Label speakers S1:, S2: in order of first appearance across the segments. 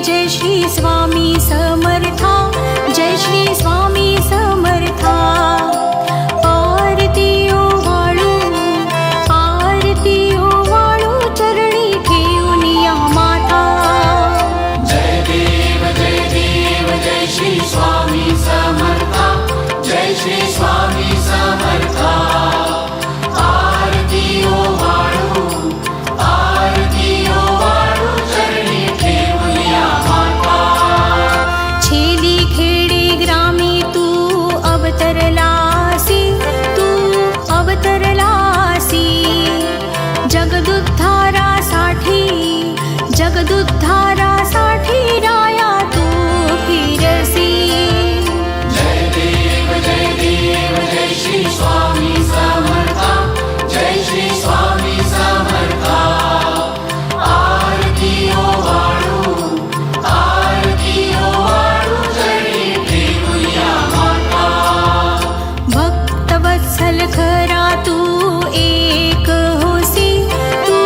S1: जय श्री स्वामी समर्था, जय श्री स्वामी समर्था। आरती ओवाळू चरणी ठेवून या माथा।
S2: जय देव जय श्री स्वामी समर्था, जय श्री स्वामी समर्था। आरती ओवाळू चरणी ठेवून या माता।
S1: छेली खेडे ग्रामी तू अवतरलासी, तू अवतरलासी। जगदुद्धारासाठी राया तू फिरसी।
S2: जय देव जय श्री स्वामी समर्था, जय श्री स्वामी समर्था। आरती ओवाळू चरणी ठेवून या माता।
S1: भक्तवत्सल खरा तू एक होसी, तू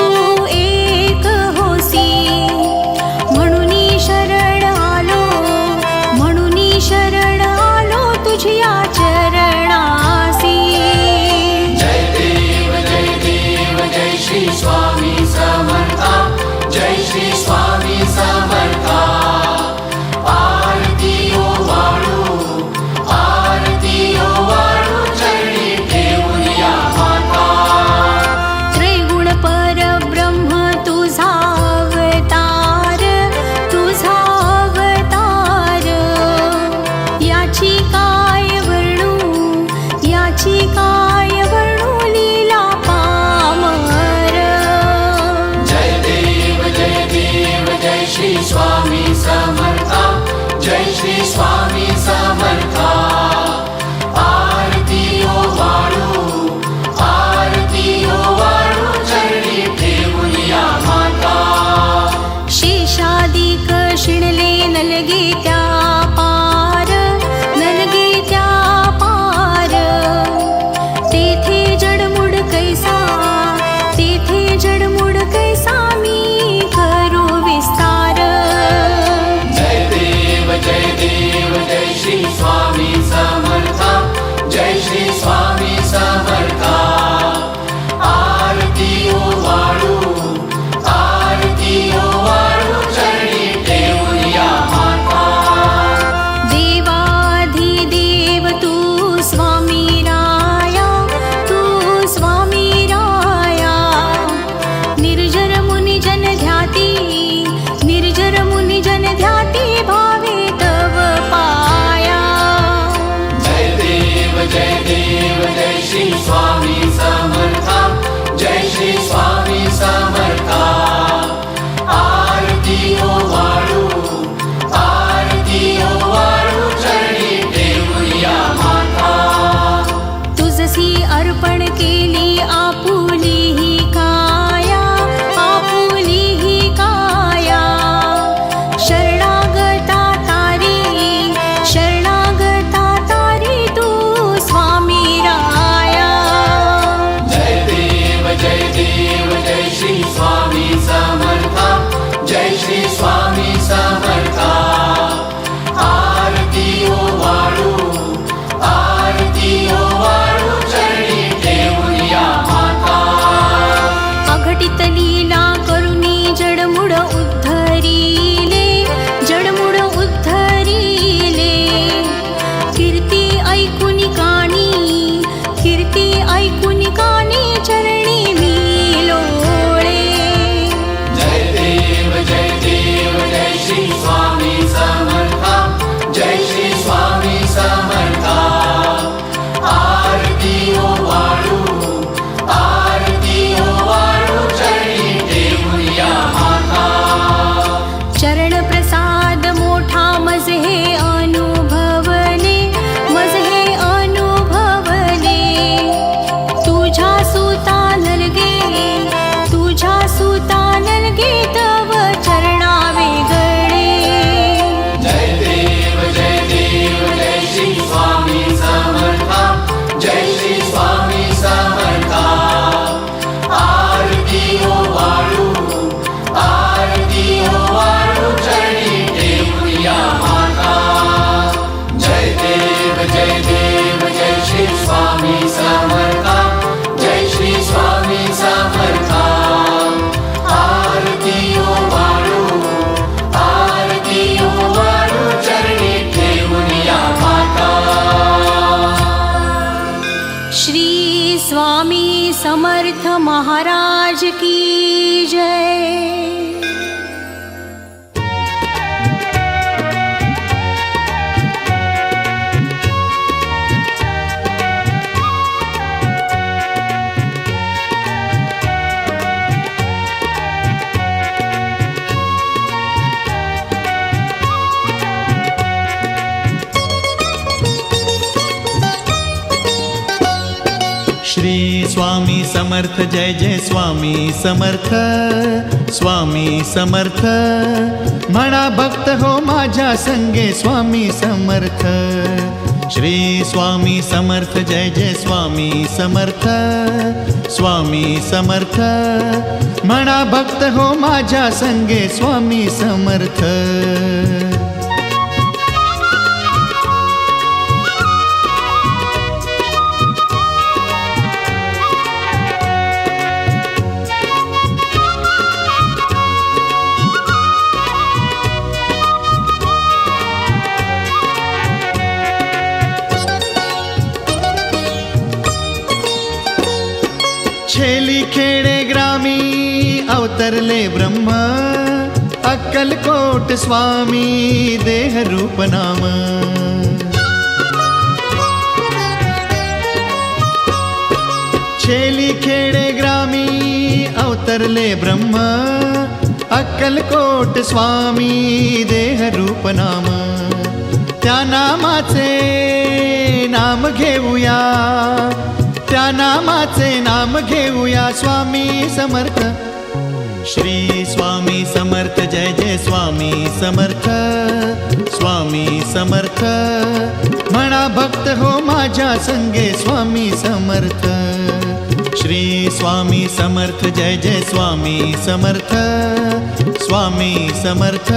S1: एक होसी। म्हणूनी शरण आलो तुझ्या चरणासी।
S2: जय देव जय श्री स्वामी समर्था, जय श्री स्वामी समर्था। आरती ओवाळू चरणी ठेवून या माता।
S1: त्रैगुण परब्रह्म तुझा अवतार, तुझा अवतार। याची काय वर्णू लीला पामर।
S2: जय देव जय श्री स्वामी समर्था, जय श्री स्वामी समर्था। आरती ओवाळू चरणी ठेवून या माता।
S1: शेषादिक शिणले नलगे त्या पार, नलगे त्या पार। तेथे जडमुड कैसा मी करू विस्तार।
S2: जय देव जय श्री स्वामी समर्था, जय श्री स्वामी समर्था। आरती ओवाळू चरणी ठेवून या माता।
S1: देवाधिदेव तू स्वामी राया, तू स्वामी राया। निर्जर मुनी जन ध्याती भावे तव पाया।
S2: जय देव जय श्री स्वामी समर्था, जय श्री स्वामी समर्था। आरती ओवाळू चरणी ठेवून या माता।
S1: तुझसी अर्पण केली आपुली ही काया, शरणागता तारी तू स्वामी राया। श्री स्वामी समर्थ महाराज की जय।
S3: श्री स्वामी समर्थ जय जय स्वामी समर्थ, स्वामी समर्थ म्हणा भक्त हो माझ्या संगे स्वामी समर्थ। श्री स्वामी समर्थ जय जय स्वामी समर्थ, स्वामी समर्थ म्हणा भक्त हो माझ्या संगे स्वामी समर्थ। छेली खेडे ग्रामी अवतरले ब्रह्म, अक्कलकोट स्वामी देह रूप नाम। छेली खेडे ग्रामी अवतरले ब्रह्म, अक्कलकोट स्वामी देह रूप नाम। त्या नामाचे नाम घेऊया, त्या नामाचे नाम घेऊया स्वामी समर्थ। श्री स्वामी समर्थ जय जय स्वामी समर्थ, स्वामी समर्थ म्हणा भक्त हो माझ्या संगे स्वामी समर्थ। श्री स्वामी समर्थ जय जय स्वामी समर्थ, स्वामी समर्थ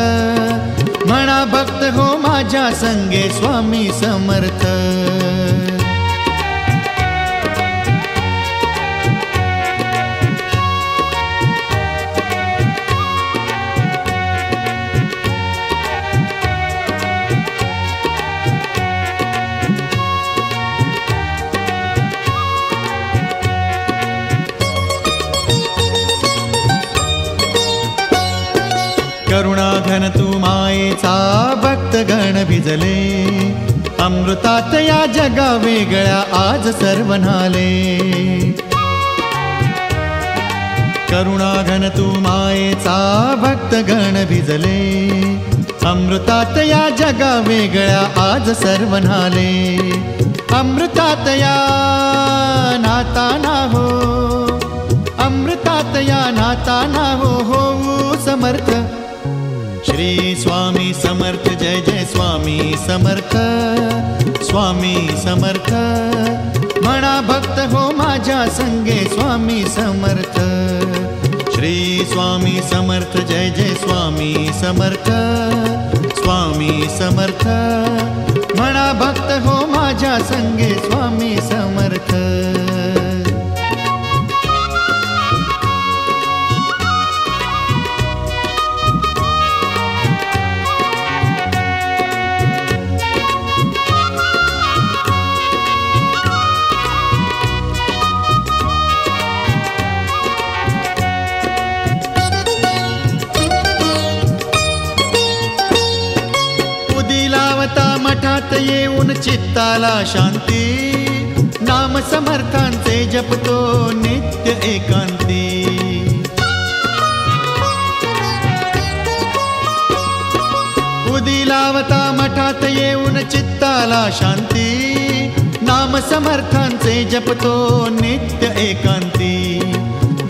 S3: म्हणा भक्त हो माझ्या संगे स्वामी समर्थ। करुणाघन तू मायेचा भक्तगण भिजले, अमृतात या जगा वेगळ्या आज सर्व न्हाले। करुणाघन तू मायेचा भक्तगण भिजले, अमृतात या जगा वेगळ्या आज सर्व न्हाले। अमृतात या नाताना हो, अमृतात या नाताना हो होऊ समर्थ। श्री स्वामी समर्थ जय जय स्वामी समर्थ, स्वामी समर्थ म्हणा भक्त हो माझ्या संगे स्वामी समर्थ। श्री स्वामी समर्थ जय जय स्वामी समर्थ, स्वामी समर्थ म्हणा भक्त हो माझ्या संगे स्वामी समर्थ। मठात येऊन चित्ताला शांती, नाम समर्थांचे जपतो नित्य एकांती। उदी लावता मठात येऊन चित्ताला शांती, नाम समर्थांचे जपतो नित्य एकांती।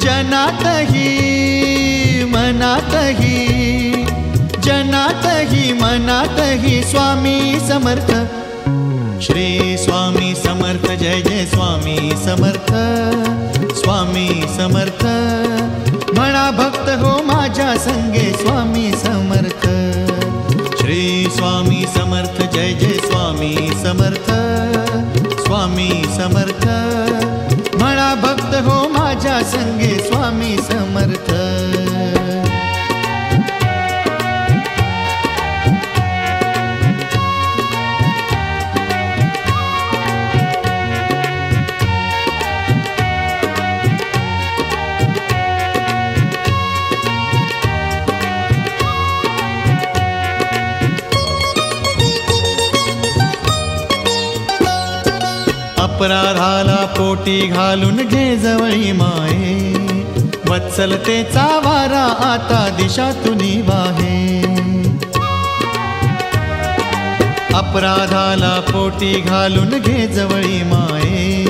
S3: जनातही मनातही, जनातही मनातही स्वामी समर्थ। श्री स्वामी समर्थ जय जय स्वामी समर्थ, स्वामी समर्थ म्हणा भक्त हो माझ्या संगे स्वामी समर्थ। श्री स्वामी समर्थ जय जय स्वामी समर्थ, स्वामी समर्थ म्हणा भक्त हो माझ्या संगे स्वामी समर्थ। अपराधाला पोटी घालून घे जवळी माये, वत्सलतेचा वारा आता दिशातुनी वाहे. अपराधाला पोटी घालून घे जवळी माये,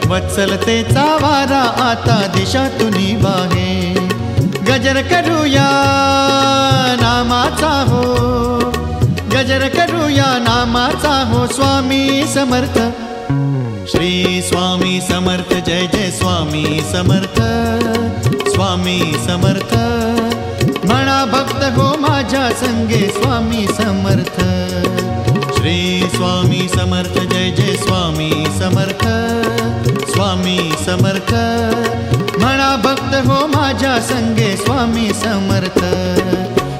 S3: वत्सलतेचा वारा आता दिशातुनी वाहे. गजर करूया नामाचा हो, गजर करूया नामाचा हो, स्वामी समर्थ. श्री स्वामी समर्थ, जय जय स्वामी समर्थ, स्वामी समर्थ. म्हणा भक्त हो माझ्या संगे स्वामी समर्थ. श्री स्वामी समर्थ, जय जय स्वामी समर्थ, स्वामी समर्थ. म्हणा भक्त हो माझ्या संगे स्वामी समर्थ.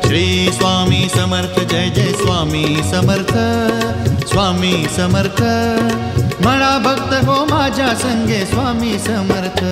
S3: श्री स्वामी समर्थ, जय जय स्वामी समर्थ, स्वामी समर्थ. म्हणा भक्त हो माझ्या संगे स्वामी समर्थ.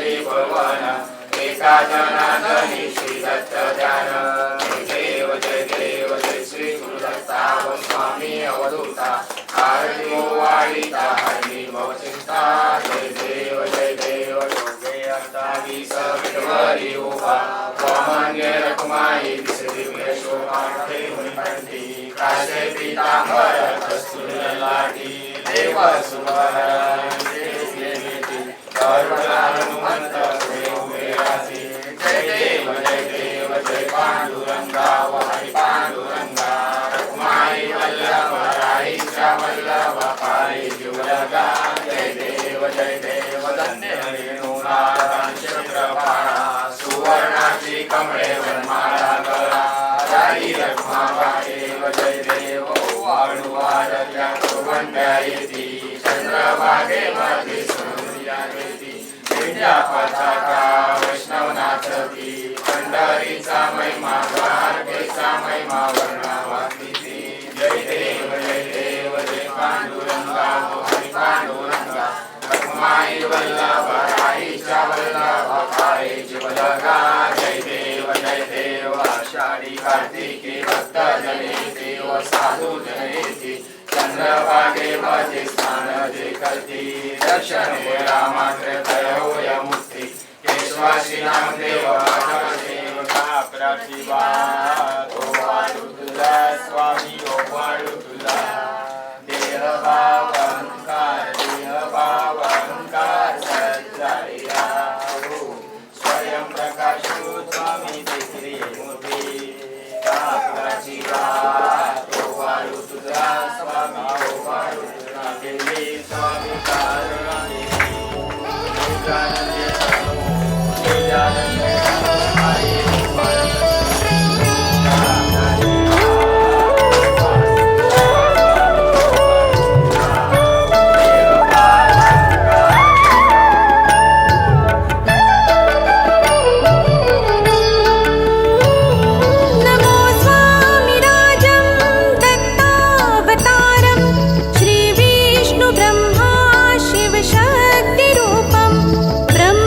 S2: त्रिभुवन एका जनार्दनी श्री दत्त ध्यान जय देव जय श्री गुरुदत्ता व स्वामी अवधूता आरती वाळीता हरी चिंता जय देव योगे अष्टावीस विठवरी उभा वामन्य रखुमाई दिसली शोभा मुनिपंथी काशे पीतांबर कस्तुरी लाटी देव सुवर हनुमंत जय देव जय पांडुरंगा हरी पांडुरंगा रखुमाई वल्लभ राईच्या वल्लभ पायी जीवलगा जय देव धन्य रेणुनाथ चंद्रभाळा सुवर्णाची कमळे वनमाळा गळा राई रखुमाबाई जय देव वाळुवारल्या कुरवंट्या येती चंद्रभागेमध्ये सूर्या येती विद्या पताका वैष्णव नाचती पंढरीचा महिमा द्वारकेचा महिमा वर्णावाती जय देव जय पांडुरंगा हरी पांडुरंगा रखुमाई वल्लभ राईच्या वल्लभ पायी जीवलगा जय देव आषाढी कार्तिकी भक्त जनेती व साधू जनेती चंद्रभागेमध्ये स्नान जे करती दर्शन वेळा मात्र तयोय मुक्ती केशवाशी नामदेव देव कापराची बात ओ वाळू तुला स्वामी ओ वाळू तुला देह भाव अहंकार सज्जाया स्वयं प्रकाशू स्वामी दिसरी मूर्ती कापराची बात ओ वाळू तुला स्वामी ओ वाळू तुला देवी स्वामी कारुणी
S1: नमो स्वामिराजं दत्तावतारं श्रीविष्णु ब्रह्मा शिवशक्तिरूपं ब्रह्म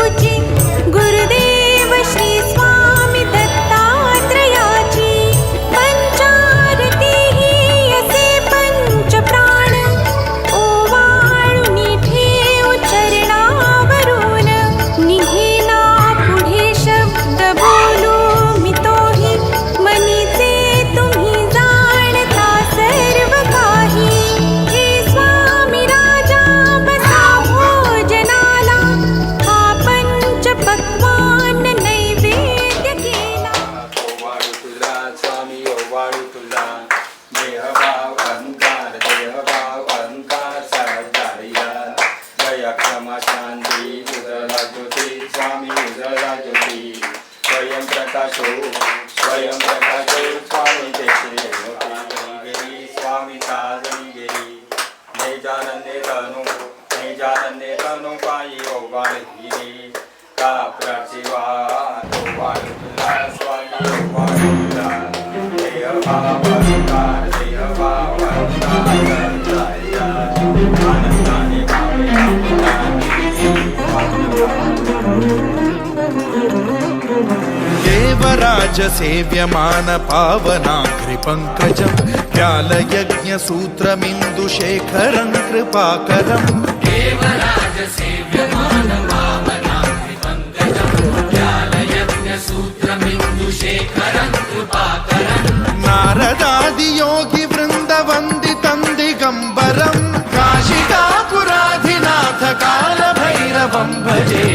S1: तुझी गुरुदेव श्री स्वामी दत्तात्रयाची पंचारती ही असे पंचप्राण ओवाळून ठेव चरणावरून निघेना पुढे शब्द बोलू मी तोही मनीचे तुम्ही जाणता सर्व काही हे स्वामी राजा बसा भोजनाला हा पंच पक्वान नैवेद्य केला
S2: ओवाळू तुला स्वामी ओवाळू तुला देहभाव अहंकार सहजारिया दया क्षमा शांती उजळला ज्योती स्वामी उजळला ज्योती स्वयं प्रकाशो स्वामी तेथे गेली स्वामी साजरी गेली निजानंदे तनु पायी ओवाळी कापराची वाट ओवाळू तुला स्वामी ओवाळू तुला देहभाव अहंकार सहजारिया आनंदाने
S4: देवराज सेव्यमान पावनाघ्रि पंकजं व्यालयज्ञ सूत्रमिन्दु शेखरं कृपाकरम्
S5: देवराज सेव्यमान पावनाघ्रि पंकजं व्यालयज्ञ सूत्रमिन्दु शेखरं कृपाकरम्
S4: नारदादि योगि वृन्द वन्दितं दिगम्बरं काशिकापुराधिनाथ कालभैरवं भजे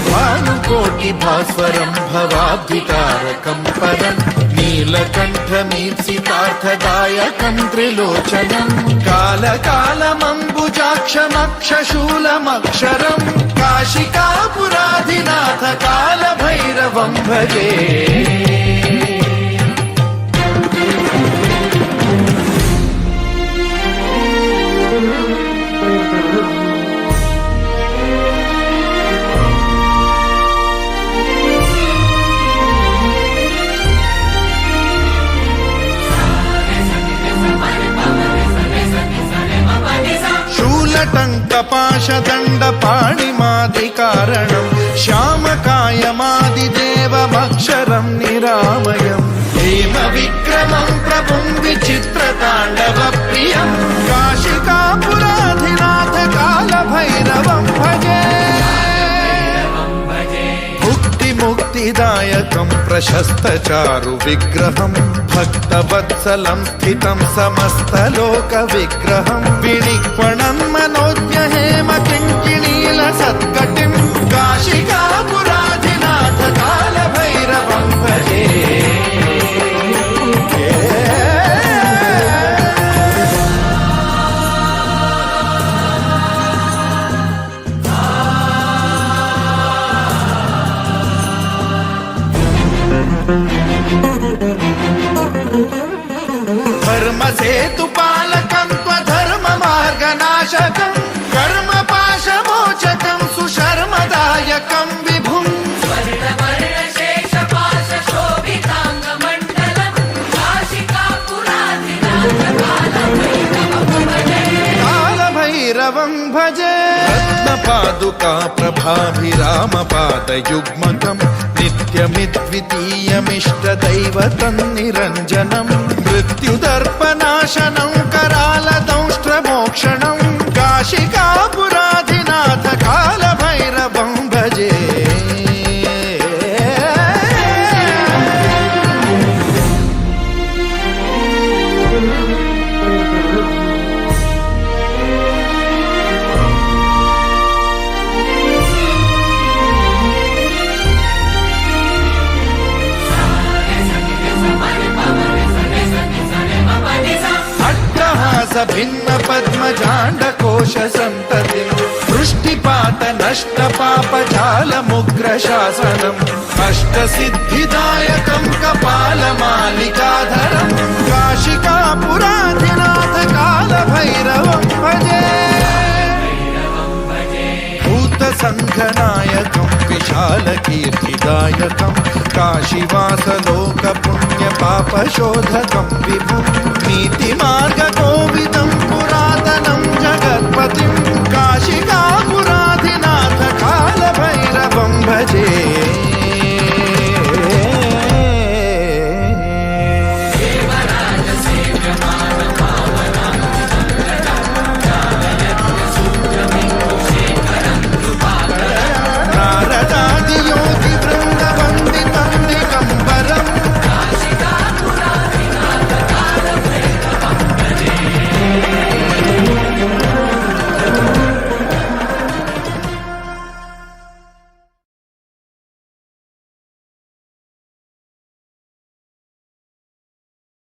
S4: भानुकोटि भास्वरं भवाब्धितारकं परं नीलकण्ठमीप्सितार्थदायकं त्रिलोचनं कालकालमम्बुजाक्षमक्षशूलमक्षरं काशिकापुराधिनाथ कालभैरवं भजे शूलटङ्कपाशदण्डपाणिमादिकारणं श्यामकायमादिदेवमक्षरं निरामयं हेमविक्रमं प्रभुं विचित्रताण्डवप्रियं काशिकापुराधिनाथ कालभैरवं भजे मुक्तिदायकं प्रशस्तचारु विग्रहं भक्तवत्सलं स्थितं समस्तलोकविग्रहं विनिक्वणं मनोज्ञहेम किङ्किणीलसत्कटिं काशिकापुराधिनाथ कालभैरवं भजे धर्मसेतुपालकं त्वधर्ममार्गनाशकं कर्मपाशमोचकं सुशर्मदायकं विभुं कालभैरवं भजे रत्नपादुका प्रभाभिरामपादयुग्मकं नित्यमिद्वितीयमिष्टदैवतं निरञ्जनं मृत्युदर्पनाशनं करालदंष्ट्रमोक्षणं काशिकापुराधिनाथ कालभैरवं भजे भिन्न पद्मजाण्डकोश सन्ततिं वृष्टिपात नष्ट पापजालमुग्र शासनम् अष्टसिद्धिदायकं कपालमालिकाधरं काशिकापुराधिनाथ कालभैरवं भजे भूतसङ्घनायकं विशालकीर्तिदायकं काशीवासलोकपुण्यपापशोधकं विभुं नीतिमार्गकोविदं